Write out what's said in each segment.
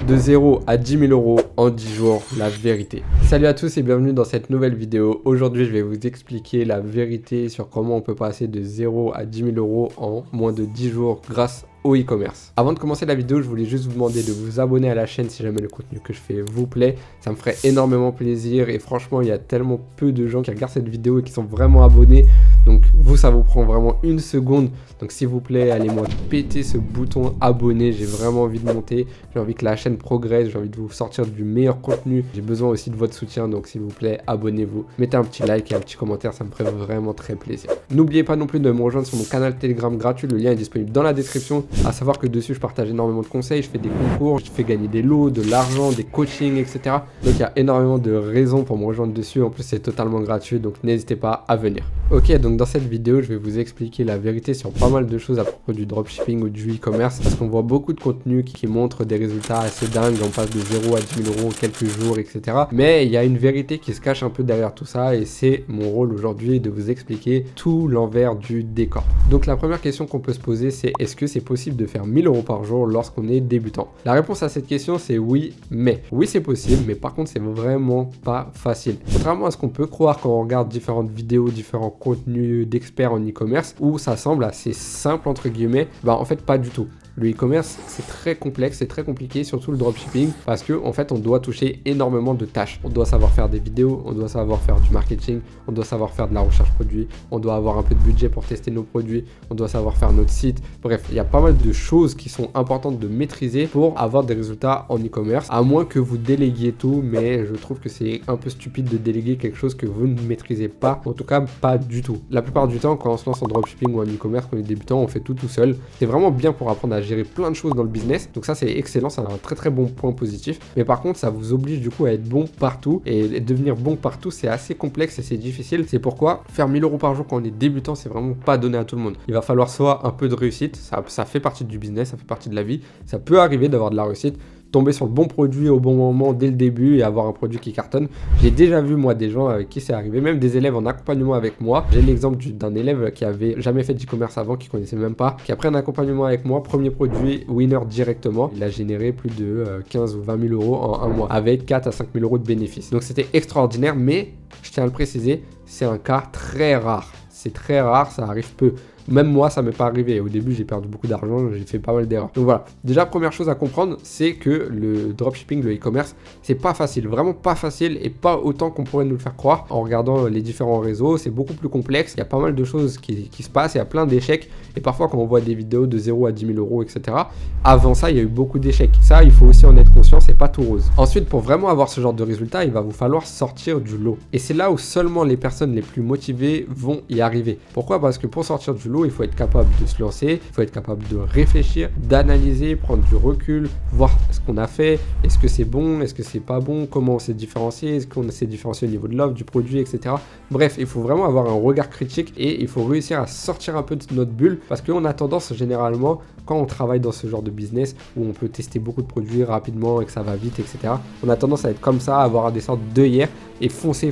De 0 à 10 000 euros en 10 jours, la vérité. Salut à tous et bienvenue dans cette nouvelle vidéo. Aujourd'hui, je vais vous expliquer la vérité sur comment on peut passer de 0 à 10 000 euros en moins de 10 jours grâce au e-commerce. Avant de commencer la vidéo, je voulais juste vous demander de vous abonner à la chaîne si jamais le contenu que je fais vous plaît. Ça me ferait énormément plaisir et franchement, il y a tellement peu de gens qui regardent cette vidéo et qui sont vraiment abonnés. Donc vous, ça vous prend vraiment une seconde. Donc s'il vous plaît, allez-moi péter ce bouton abonner. J'ai vraiment envie de monter. J'ai envie que la chaîne progresse. J'ai envie de vous sortir du meilleur contenu. J'ai besoin aussi de votre soutien. Donc s'il vous plaît, abonnez-vous. Mettez un petit like et un petit commentaire. Ça me ferait vraiment très plaisir. N'oubliez pas non plus de me rejoindre sur mon canal Telegram gratuit. Le lien est disponible dans la description. À savoir que dessus, je partage énormément de conseils. Je fais des concours. Je fais gagner des lots, de l'argent, des coachings, etc. Donc il y a énormément de raisons pour me rejoindre dessus. En plus, c'est totalement gratuit. Donc n'hésitez pas à venir. Ok, donc dans cette vidéo, je vais vous expliquer la vérité sur pas mal de choses à propos du dropshipping ou du e-commerce parce qu'on voit beaucoup de contenu qui montre des résultats assez dingues, on passe de 0 à 10 000 euros en quelques jours, etc. Mais il y a une vérité qui se cache un peu derrière tout ça et c'est mon rôle aujourd'hui de vous expliquer tout l'envers du décor. Donc la première question qu'on peut se poser, c'est est-ce que c'est possible de faire 1000 euros par jour lorsqu'on est débutant? La réponse à cette question, c'est oui, mais. Oui, c'est possible, mais par contre, c'est vraiment pas facile. Contrairement à ce qu'on peut croire quand on regarde différentes vidéos, différents contenus d'experts en e-commerce où ça semble assez simple entre guillemets, en fait pas du tout. Le e-commerce, c'est très complexe, c'est très compliqué, surtout le dropshipping, parce que en fait, on doit toucher énormément de tâches. On doit savoir faire des vidéos, on doit savoir faire du marketing, on doit savoir faire de la recherche produit, on doit avoir un peu de budget pour tester nos produits, on doit savoir faire notre site. Bref, il y a pas mal de choses qui sont importantes de maîtriser pour avoir des résultats en e-commerce, à moins que vous déléguiez tout, mais je trouve que c'est un peu stupide de déléguer quelque chose que vous ne maîtrisez pas, en tout cas pas du tout. La plupart du temps, quand on se lance en dropshipping ou en e-commerce, quand on est débutant, on fait tout seul. C'est vraiment bien pour apprendre à gérer plein de choses dans le business, donc ça c'est excellent, c'est un très bon point positif, mais par contre ça vous oblige du coup à être bon partout, et devenir bon partout c'est assez complexe et c'est difficile. C'est pourquoi faire 1000 euros par jour quand on est débutant, c'est vraiment pas donné à tout le monde. Il va falloir soit un peu de réussite, ça fait partie du business, ça fait partie de la vie, ça peut arriver d'avoir de la réussite, tomber sur le bon produit au bon moment dès le début et avoir un produit qui cartonne. J'ai déjà vu moi des gens avec qui c'est arrivé, même des élèves en accompagnement avec moi. J'ai l'exemple d'un élève qui avait jamais fait d'e-commerce avant, qui connaissait même pas, qui après un accompagnement avec moi, premier produit winner directement, il a généré plus de 15 ou 20 000 euros en un mois avec 4 à 5 000 euros de bénéfices. Donc c'était extraordinaire, mais je tiens à le préciser, c'est un cas très rare. C'est très rare, ça arrive peu. Même moi, ça m'est pas arrivé. Au début, j'ai perdu beaucoup d'argent, j'ai fait pas mal d'erreurs. Donc voilà. Déjà, première chose à comprendre, c'est que le dropshipping, le e-commerce, c'est pas facile. Vraiment pas facile et pas autant qu'on pourrait nous le faire croire en regardant les différents réseaux. C'est beaucoup plus complexe. Il y a pas mal de choses qui se passent. Il y a plein d'échecs. Et parfois, quand on voit des vidéos de 0 à 10 000 euros, etc., avant ça, il y a eu beaucoup d'échecs. Ça, il faut aussi en être conscient. C'est pas tout rose. Ensuite, pour vraiment avoir ce genre de résultat, il va vous falloir sortir du lot. Et c'est là où seulement les personnes les plus motivées vont y arriver. Pourquoi? Parce que pour sortir du lot, il faut être capable de se lancer, il faut être capable de réfléchir, d'analyser, prendre du recul, voir ce qu'on a fait, est-ce que c'est bon, est-ce que c'est pas bon, comment on s'est différencié, est-ce qu'on s'est différencié au niveau de l'offre, du produit, etc. Bref, il faut vraiment avoir un regard critique et il faut réussir à sortir un peu de notre bulle parce qu'on a tendance généralement, quand on travaille dans ce genre de business où on peut tester beaucoup de produits rapidement et que ça va vite, etc., on a tendance à être comme ça, à avoir des sortes d'œillères et foncer.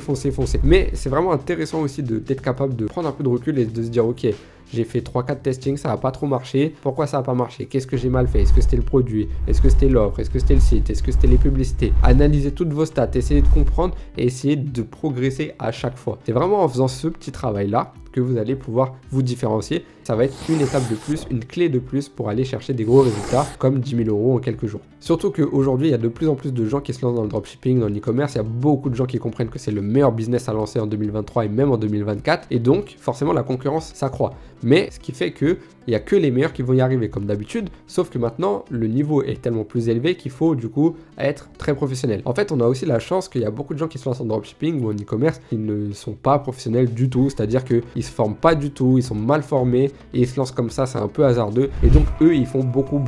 Mais c'est vraiment intéressant aussi d'être capable de prendre un peu de recul et de se dire ok, j'ai fait 3-4 testings, ça n'a pas trop marché. Pourquoi ça n'a pas marché? Qu'est-ce que j'ai mal fait? Est-ce que c'était le produit? Est-ce que c'était l'offre? Est-ce que c'était le site? Est-ce que c'était les publicités? Analysez toutes vos stats, essayez de comprendre et essayez de progresser à chaque fois. C'est vraiment en faisant ce petit travail-là que vous allez pouvoir vous différencier. Ça va être une étape de plus, une clé de plus pour aller chercher des gros résultats comme 10 000 euros en quelques jours. Surtout qu'aujourd'hui, il y a de plus en plus de gens qui se lancent dans le dropshipping, dans l'e-commerce. Il y a beaucoup de gens qui comprennent que c'est le meilleur business à lancer en 2023 et même en 2024. Et donc, forcément, la concurrence s'accroît. Mais ce qui fait que il n'y a que les meilleurs qui vont y arriver comme d'habitude, sauf que maintenant le niveau est tellement plus élevé qu'il faut du coup être très professionnel. En fait, on a aussi la chance qu'il y a beaucoup de gens qui se lancent en dropshipping ou en e-commerce qui ne sont pas professionnels du tout, c'est-à-dire qu'ils se forment pas du tout, ils sont mal formés et ils se lancent comme ça, c'est un peu hasardeux et donc eux ils font beaucoup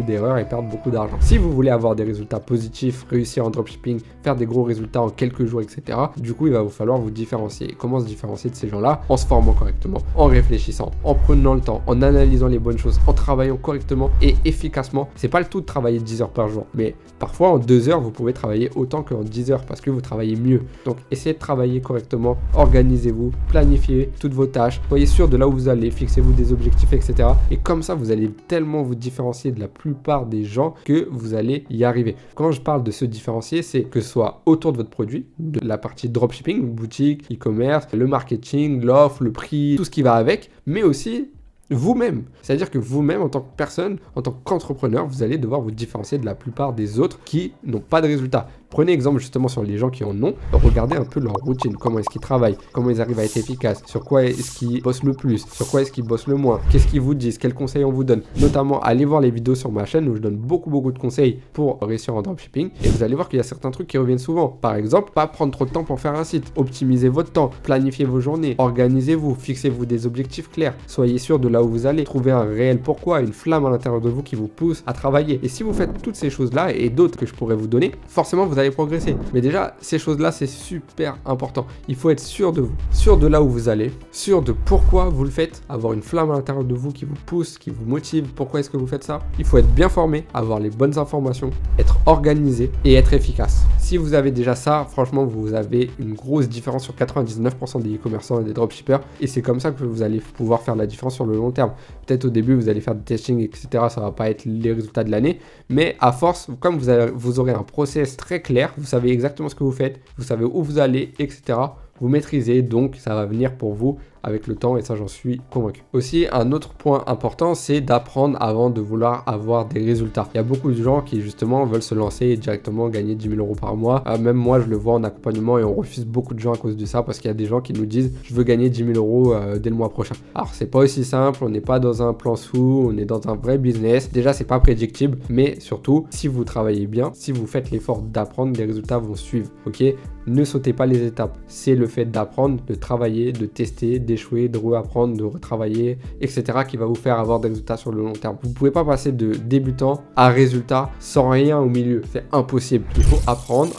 d'erreurs et perdent beaucoup d'argent. Si vous voulez avoir des résultats positifs, réussir en dropshipping, faire des gros résultats en quelques jours, etc., du coup il va vous falloir vous différencier. Et comment se différencier de ces gens-là? En se formant correctement, en réfléchissant, en prenant le temps, en analysant les bonnes choses, en travaillant correctement et efficacement. C'est pas le tout de travailler 10 heures par jour, mais parfois en 2 heures, vous pouvez travailler autant qu'en 10 heures parce que vous travaillez mieux. Donc essayez de travailler correctement, organisez-vous, planifiez toutes vos vos tâches, soyez sûr de là où vous allez, fixez-vous des objectifs, etc. Et comme ça, vous allez tellement vous différencier de la plupart des gens que vous allez y arriver. Quand je parle de se différencier, c'est que ce soit autour de votre produit, de la partie dropshipping, boutique, e-commerce, le marketing, l'offre, le prix, tout ce qui va avec, mais aussi vous-même. C'est-à-dire que vous-même, en tant que personne, en tant qu'entrepreneur, vous allez devoir vous différencier de la plupart des autres qui n'ont pas de résultats. Prenez exemple justement sur les gens qui en ont. Regardez un peu leur routine, comment est-ce qu'ils travaillent, comment ils arrivent à être efficaces, sur quoi est-ce qu'ils bossent le plus, sur quoi est-ce qu'ils bossent le moins, qu'est-ce qu'ils vous disent, quels conseils on vous donne. Notamment, allez voir les vidéos sur ma chaîne où je donne beaucoup de conseils pour réussir en dropshipping. Et vous allez voir qu'il y a certains trucs qui reviennent souvent. Par exemple, pas prendre trop de temps pour faire un site. Optimisez votre temps, planifiez vos journées, organisez-vous, fixez-vous des objectifs clairs. Soyez sûr de là où vous allez. Trouvez un réel pourquoi, une flamme à l'intérieur de vous qui vous pousse à travailler. Et si vous faites toutes ces choses-là et d'autres que je pourrais vous donner, forcément vous allez progresser. Mais déjà, ces choses-là, c'est super important. Il faut être sûr de vous, sûr de là où vous allez, sûr de pourquoi vous le faites, avoir une flamme à l'intérieur de vous qui vous pousse, qui vous motive. Pourquoi est-ce que vous faites ça? Il faut être bien formé, avoir les bonnes informations, être organisé et être efficace. Si vous avez déjà ça, franchement, vous avez une grosse différence sur 99% des e-commerçants et des dropshippers. Et c'est comme ça que vous allez pouvoir faire la différence sur le long terme. Peut-être au début, vous allez faire du testing, etc. Ça va pas être les résultats de l'année. Mais à force, comme vous aurez un process très clair, vous savez exactement ce que vous faites, vous savez où vous allez, etc. Vous maîtrisez, donc ça va venir pour vous avec le temps et ça j'en suis convaincu. Aussi un autre point important, c'est d'apprendre avant de vouloir avoir des résultats. Il y a beaucoup de gens qui justement veulent se lancer et directement gagner 10 000 euros par mois. Même moi je le vois en accompagnement et on refuse beaucoup de gens à cause de ça parce qu'il y a des gens qui nous disent je veux gagner 10 000 euros dès le mois prochain. Alors c'est pas aussi simple, on n'est pas dans un plan sous, on est dans un vrai business. Déjà c'est pas prédictible, mais surtout si vous travaillez bien, si vous faites l'effort d'apprendre, les résultats vont suivre. Ok, ne sautez pas les étapes. C'est le fait d'apprendre, de travailler, de tester, d'échouer, de reapprendre, de retravailler, etc. qui va vous faire avoir des résultats sur le long terme. Vous ne pouvez pas passer de débutant à résultat sans rien au milieu. C'est impossible. Il faut apprendre,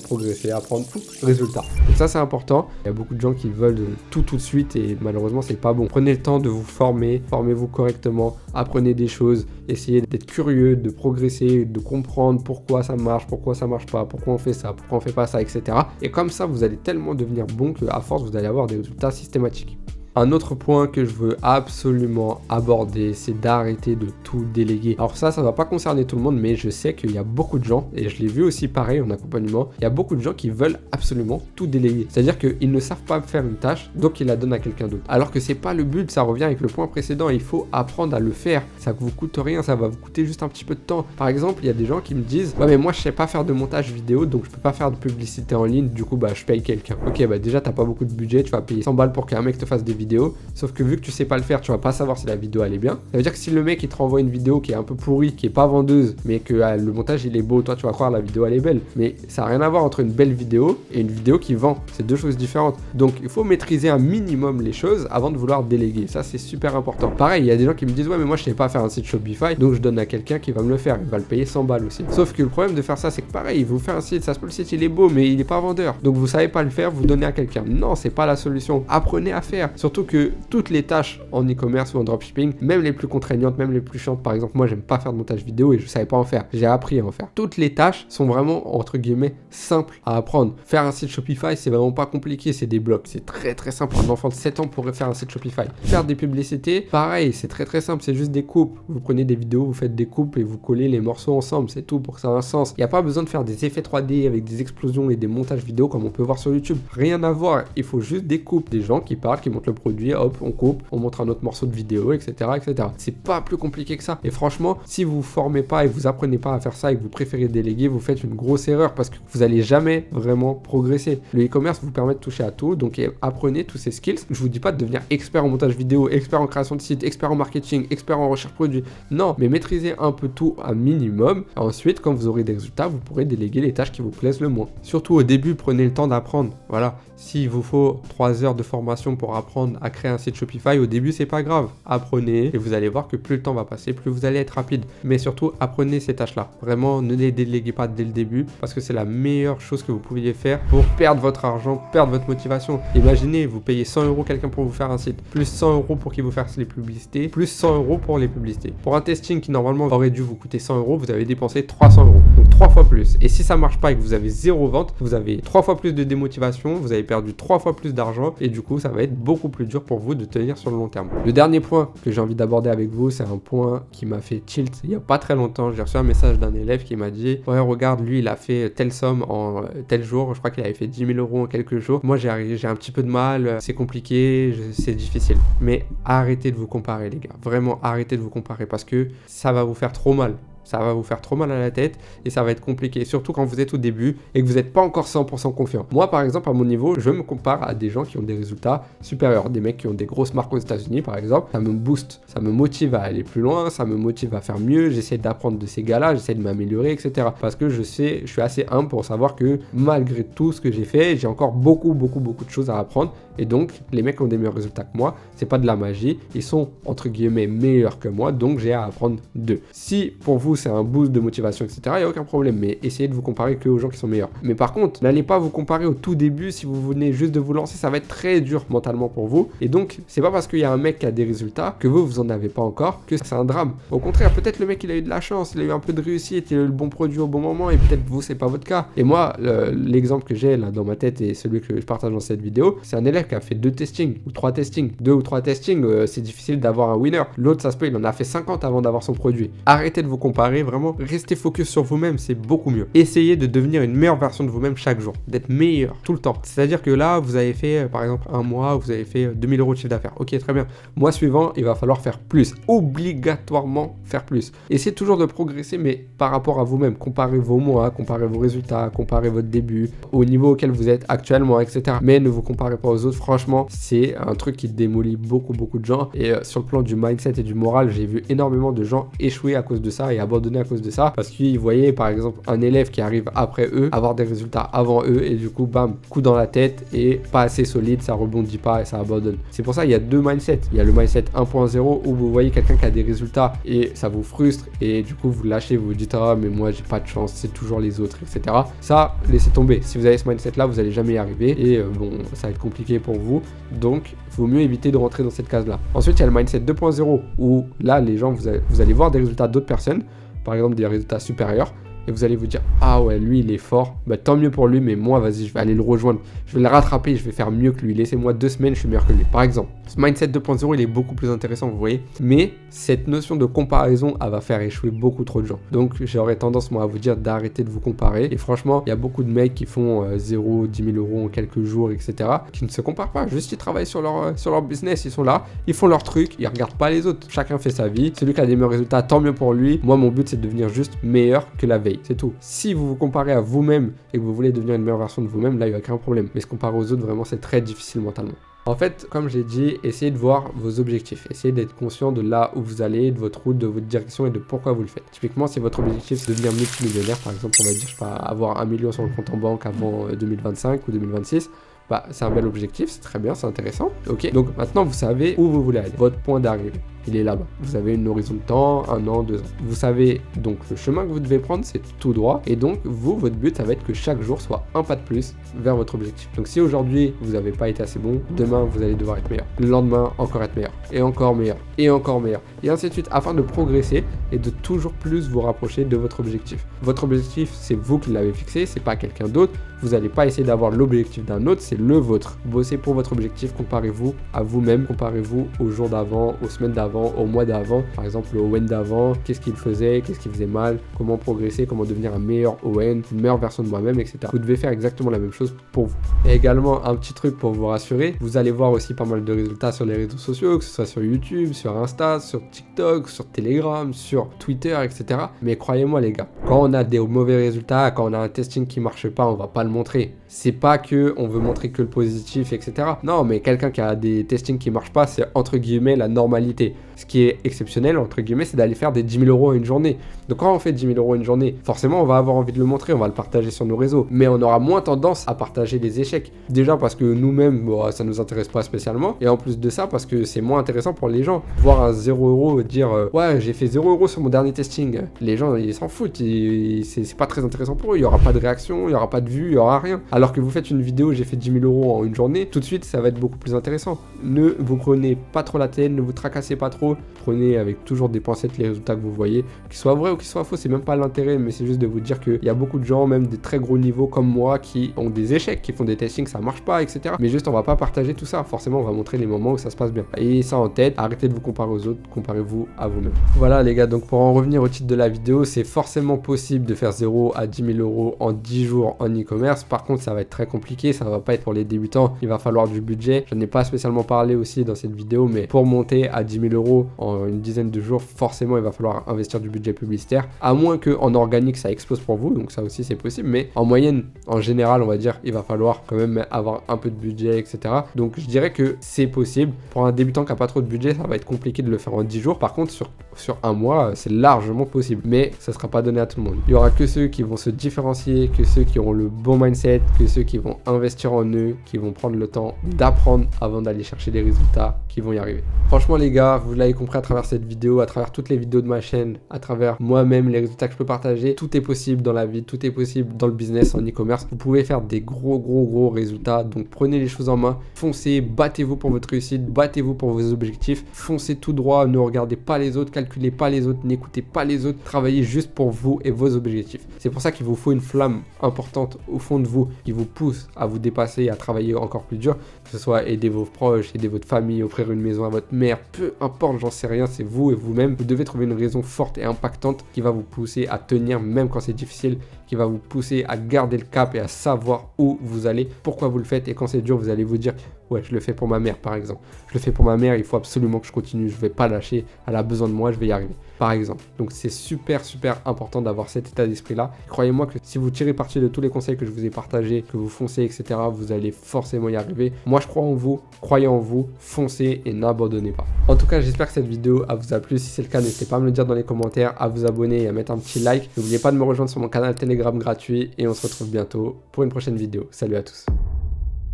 progresser, apprendre, résultat. Donc ça c'est important. Il y a beaucoup de gens qui veulent tout de suite et malheureusement c'est pas bon. Prenez le temps de vous former, formez-vous correctement, apprenez des choses, essayez d'être curieux, de progresser, de comprendre pourquoi ça marche pas, pourquoi on fait ça, pourquoi on fait pas ça, etc. Et comme ça, vous allez tellement devenir bon qu'à force, vous allez avoir des résultats systématiques. Un autre point que je veux absolument aborder, c'est d'arrêter de tout déléguer. Alors ça va pas concerner tout le monde, mais je sais qu'il y a beaucoup de gens, et je l'ai vu aussi pareil en accompagnement, il y a beaucoup de gens qui veulent absolument tout déléguer. C'est-à-dire qu'ils ne savent pas faire une tâche, donc ils la donnent à quelqu'un d'autre. Alors que c'est pas le but, ça revient avec le point précédent, il faut apprendre à le faire. Ça vous coûte rien, ça va vous coûter juste un petit peu de temps. Par exemple, il y a des gens qui me disent « Ouais mais moi je sais pas faire de montage vidéo, donc je peux pas faire de publicité en ligne, du coup je paye quelqu'un. » Ok, déjà t'as pas beaucoup de budget, tu vas payer 100 balles pour qu'un mec te fasse des vidéos. Sauf que vu que tu sais pas le faire, tu vas pas savoir si la vidéo elle est bien. Ça veut dire que si le mec il te renvoie une vidéo qui est un peu pourrie, qui est pas vendeuse, mais que le montage il est beau, toi tu vas croire la vidéo elle est belle. Mais ça n'a rien à voir entre une belle vidéo et une vidéo qui vend. C'est deux choses différentes. Donc il faut maîtriser un minimum les choses avant de vouloir déléguer. Ça c'est super important. Pareil, il y a des gens qui me disent ouais mais moi je sais pas faire un site Shopify, donc je donne à quelqu'un qui va me le faire. Il va le payer 100 balles aussi. Sauf que le problème de faire ça c'est que pareil, vous faites un site, ça se peut le site il est beau mais il est pas vendeur. Donc vous savez pas le faire, vous donnez à quelqu'un. Non, c'est pas la solution. Apprenez à faire. Surtout que toutes les tâches en e-commerce ou en dropshipping, même les plus contraignantes, même les plus chiantes, par exemple, moi j'aime pas faire de montage vidéo et je savais pas en faire. J'ai appris à en faire. Toutes les tâches sont vraiment, entre guillemets, simples à apprendre. Faire un site Shopify, c'est vraiment pas compliqué, c'est des blocs. C'est très simple. Un enfant de 7 ans pourrait faire un site Shopify. Faire des publicités, pareil, c'est très simple, c'est juste des coupes. Vous prenez des vidéos, vous faites des coupes et vous collez les morceaux ensemble, c'est tout pour que ça ait un sens. Il n'y a pas besoin de faire des effets 3D avec des explosions et des montages vidéo comme on peut voir sur YouTube. Rien à voir, il faut juste des coupes, des gens qui parlent, qui montrent le produit, hop, on coupe, on montre un autre morceau de vidéo, etc. C'est pas plus compliqué que ça. Et franchement, si vous vous formez pas et vous apprenez pas à faire ça et que vous préférez déléguer, vous faites une grosse erreur parce que vous allez jamais vraiment progresser. Le e-commerce vous permet de toucher à tout, donc apprenez tous ces skills. Je vous dis pas de devenir expert en montage vidéo, expert en création de site, expert en marketing, expert en recherche produit. Non, mais maîtrisez un peu tout un minimum. Ensuite, quand vous aurez des résultats, vous pourrez déléguer les tâches qui vous plaisent le moins. Surtout au début, prenez le temps d'apprendre. Voilà, s'il vous faut 3 heures de formation pour apprendre à créer un site Shopify, au début c'est pas grave, apprenez et vous allez voir que plus le temps va passer, plus vous allez être rapide. Mais surtout apprenez ces tâches là, vraiment ne les déléguez pas dès le début parce que c'est la meilleure chose que vous pouviez faire pour perdre votre argent, perdre votre motivation. Imaginez, vous payez 100 € quelqu'un pour vous faire un site, plus 100 € pour qu'il vous fasse les publicités, plus 100 € pour les publicités. Pour un testing qui normalement aurait dû vous coûter 100 €, vous avez dépensé 300 €. Donc 3 fois plus. Et si ça marche pas et que vous avez 0 vente, vous avez 3 fois plus de démotivation, vous avez perdu 3 fois plus d'argent et du coup ça va être beaucoup plus dur pour vous de tenir sur le long terme. Le dernier point que j'ai envie d'aborder avec vous, c'est un point qui m'a fait tilt il y a pas très longtemps. J'ai reçu un message d'un élève qui m'a dit ouais regarde, lui il a fait telle somme en tel jour, je crois qu'il avait fait 10 000 euros en quelques jours. Moi j'ai un petit peu de mal, c'est compliqué, c'est difficile. Mais arrêtez de vous comparer les gars, vraiment arrêtez de vous comparer parce que ça va vous faire trop mal. Ça va vous faire trop mal à la tête et ça va être compliqué, surtout quand vous êtes au début et que vous n'êtes pas encore 100% confiant. Moi, par exemple, à mon niveau, je me compare à des gens qui ont des résultats supérieurs, des mecs qui ont des grosses marques aux États-Unis, par exemple. Ça me booste, ça me motive à aller plus loin, ça me motive à faire mieux. J'essaie d'apprendre de ces gars-là, j'essaie de m'améliorer, etc. Parce que je suis assez humble pour savoir que malgré tout ce que j'ai fait, j'ai encore beaucoup de choses à apprendre. Et donc, les mecs qui ont des meilleurs résultats que moi, c'est pas de la magie. Ils sont, entre guillemets, meilleurs que moi, donc j'ai à apprendre d'eux. Si, pour vous, c'est un boost de motivation, etc., il n'y a aucun problème, mais essayez de vous comparer que aux gens qui sont meilleurs. Mais par contre, n'allez pas vous comparer au tout début. Si vous venez juste de vous lancer, ça va être très dur mentalement pour vous. Et donc, c'est pas parce qu'il y a un mec qui a des résultats que vous en avez pas encore que c'est un drame. Au contraire, peut-être le mec, il a eu de la chance, il a eu un peu de réussite, il a eu le bon produit au bon moment, et peut-être vous, c'est pas votre cas. Et moi, l'exemple que j'ai là dans ma tête et celui que je partage dans cette vidéo, c'est un élève qui a fait 2 testings ou 3 testings. 2 ou 3 testings, c'est difficile d'avoir un winner. L'autre, ça se peut, il en a fait 50 avant d'avoir son produit. Arrêtez de vous comparer, vraiment, restez focus sur vous-même, c'est beaucoup mieux. Essayez de devenir une meilleure version de vous-même chaque jour, d'être meilleur tout le temps. C'est-à-dire que là, vous avez fait, par exemple, un mois, vous avez fait 2000 euros de chiffre d'affaires. Ok, très bien. Mois suivant, il va falloir faire plus. Obligatoirement faire plus. Essayez toujours de progresser, mais par rapport à vous-même. Comparez vos mois, comparez vos résultats, comparez votre début, au niveau auquel vous êtes actuellement, etc. Mais ne vous comparez pas aux autres. Franchement, c'est un truc qui démolit beaucoup de gens. Et sur le plan du mindset et du moral, j'ai vu énormément de gens échouer à cause de ça et abandonner à cause de ça parce qu'ils voyaient par exemple un élève qui arrive après eux avoir des résultats avant eux et du coup bam, coup dans la tête et pas assez solide, ça rebondit pas et ça abandonne. C'est pour ça il y a 2 mindsets. Il y a le mindset 1.0 où vous voyez quelqu'un qui a des résultats et ça vous frustre et du coup vous lâchez, vous vous dites ah mais moi j'ai pas de chance, c'est toujours les autres, etc. Ça, laissez tomber. Si vous avez ce mindset là, vous allez jamais y arriver et bon, ça va être compliqué pour vous. Donc il vaut mieux éviter de rentrer dans cette case là. Ensuite il y a le mindset 2.0 où là les gens, vous allez voir des résultats d'autres personnes, par exemple des résultats supérieurs, et vous allez vous dire ah ouais lui il est fort, bah tant mieux pour lui, mais moi vas-y je vais aller le rejoindre, je vais le rattraper, je vais faire mieux que lui, laissez-moi 2 semaines, je suis meilleur que lui. Par exemple, ce mindset 2.0 il est beaucoup plus intéressant, vous voyez, mais cette notion de comparaison elle va faire échouer beaucoup trop de gens. Donc j'aurais tendance moi à vous dire d'arrêter de vous comparer. Et franchement il y a beaucoup de mecs qui font 0, 10 000 euros en quelques jours, etc., qui ne se comparent pas, juste ils travaillent sur leur business, ils sont là, ils font leur truc, ils regardent pas les autres, chacun fait sa vie, celui qui a des meilleurs résultats tant mieux pour lui. Moi mon but c'est de devenir juste meilleur que la veille, c'est tout. Si vous vous comparez à vous-même et que vous voulez devenir une meilleure version de vous-même, là il n'y a aucun problème, mais se comparer aux autres vraiment c'est très difficile mentalement. En fait, comme j'ai dit, essayez de voir vos objectifs, essayez d'être conscient de là où vous allez, de votre route, de votre direction et de pourquoi vous le faites. Typiquement, si votre objectif c'est de devenir multimillionnaire, par exemple, on va dire, je sais pas, avoir 1 million sur le compte en banque avant 2025 ou 2026, bah c'est un bel objectif, c'est très bien, c'est intéressant. Ok, donc maintenant vous savez où vous voulez aller, votre point d'arrivée. Il est là-bas. Vous avez une horizon de temps, 1 an, 2 ans. Vous savez donc le chemin que vous devez prendre, c'est tout droit. Et donc, vous, votre but, ça va être que chaque jour soit un pas de plus vers votre objectif. Donc, si aujourd'hui, vous n'avez pas été assez bon, demain, vous allez devoir être meilleur. Le lendemain, encore être meilleur. Et encore meilleur. Et encore meilleur. Et ainsi de suite, afin de progresser et de toujours plus vous rapprocher de votre objectif. Votre objectif, c'est vous qui l'avez fixé, c'est pas quelqu'un d'autre. Vous n'allez pas essayer d'avoir l'objectif d'un autre, c'est le vôtre. Bossez pour votre objectif, comparez-vous à vous-même, comparez-vous aux jours d'avant, aux semaines d'avant, au mois d'avant, par exemple au ON d'avant, qu'est-ce qu'il faisait, qu'est-ce qu'il faisait mal, comment progresser, comment devenir un meilleur ON, une meilleure version de moi-même, etc. Vous devez faire exactement la même chose pour vous. Et également, un petit truc pour vous rassurer, vous allez voir aussi pas mal de résultats sur les réseaux sociaux, que ce soit sur YouTube, sur Insta, sur TikTok, sur Telegram, sur Twitter, etc. Mais croyez-moi les gars, quand on a des mauvais résultats, quand on a un testing qui marche pas, on va pas le montrer. C'est pas que on veut montrer que le positif, etc. Non, mais quelqu'un qui a des testings qui marchent pas, c'est entre guillemets la normalité. Ce qui est exceptionnel, entre guillemets, c'est d'aller faire des 10 000 euros en une journée. Donc quand on fait 10 000 euros en une journée, forcément, on va avoir envie de le montrer, on va le partager sur nos réseaux. Mais on aura moins tendance à partager les échecs. Déjà parce que nous-mêmes, bon, ça nous intéresse pas spécialement. Et en plus de ça, parce que c'est moins intéressant pour les gens. Voir un 0 euro dire ouais, j'ai fait 0 euros sur mon dernier testing. Les gens, ils s'en foutent. C'est pas très intéressant pour eux. Il y aura pas de réaction, il y aura pas de vue, il y aura rien. Alors que vous faites une vidéo, j'ai fait 10 000 euros en une journée, tout de suite, ça va être beaucoup plus intéressant. Ne vous prenez pas trop la tête, ne vous tracassez pas trop trop. Prenez avec toujours des pincettes les résultats que vous voyez, qu'ils soient vrais ou qu'ils soient faux, c'est même pas l'intérêt, mais c'est juste de vous dire qu'il y a beaucoup de gens, même des très gros niveaux comme moi, qui ont des échecs, qui font des testings, ça marche pas, etc. Mais juste on va pas partager tout ça, forcément on va montrer les moments où ça se passe bien. Ayez ça en tête, arrêtez de vous comparer aux autres, comparez-vous à vous-même. Voilà les gars, donc pour en revenir au titre de la vidéo, c'est forcément possible de faire 0 à 10 000 euros en 10 jours en e-commerce. Par contre ça va être très compliqué, ça va pas être pour les débutants, il va falloir du budget. Je n'ai pas spécialement parlé aussi dans cette vidéo, mais pour monter à 10 000 euros en une dizaine de jours, forcément il va falloir investir du budget publicitaire, à moins que en organique ça explose pour vous, donc ça aussi c'est possible, mais en moyenne, en général on va dire, il va falloir quand même avoir un peu de budget, etc. Donc je dirais que c'est possible. Pour un débutant qui n'a pas trop de budget, ça va être compliqué de le faire en 10 jours. Par contre sur un mois, c'est largement possible, mais ça sera pas donné à tout le monde. Il y aura que ceux qui vont se différencier, que ceux qui auront le bon mindset, que ceux qui vont investir en eux, qui vont prendre le temps d'apprendre avant d'aller chercher des résultats, qui vont y arriver. Franchement les gars, vous l'avez compris à travers cette vidéo, à travers toutes les vidéos de ma chaîne, à travers moi-même, les résultats que je peux partager, tout est possible dans la vie, tout est possible dans le business, en e-commerce. Vous pouvez faire des gros résultats, donc prenez les choses en main, foncez, battez-vous pour votre réussite, battez-vous pour vos objectifs, foncez tout droit, ne regardez pas les autres, calculez pas les autres, n'écoutez pas les autres, travaillez juste pour vous et vos objectifs. C'est pour ça qu'il vous faut une flamme importante au fond de vous qui vous pousse à vous dépasser, à travailler encore plus dur, que ce soit aider vos proches, aider votre famille, offrir une maison à votre mère, peu importe, j'en sais rien, c'est vous et vous-même. Vous devez trouver une raison forte et impactante qui va vous pousser à tenir même quand c'est difficile, qui va vous pousser à garder le cap et à savoir où vous allez, pourquoi vous le faites, et quand c'est dur, vous allez vous dire ouais, je le fais pour ma mère par exemple. Je le fais pour ma mère, il faut absolument que je continue, je vais pas lâcher, elle a besoin de moi, je vais y arriver. Par exemple. Donc c'est super important d'avoir cet état d'esprit là. Croyez-moi que si vous tirez parti de tous les conseils que je vous ai partagés, que vous foncez, etc., vous allez forcément y arriver. Moi je crois en vous, croyez en vous, foncez et n'abandonnez pas. En tout cas, j'espère que cette vidéo vous a plu. Si c'est le cas, n'hésitez pas à me le dire dans les commentaires, à vous abonner et à mettre un petit like. N'oubliez pas de me rejoindre sur mon canal Telegram gratuit et on se retrouve bientôt pour une prochaine vidéo. Salut à tous.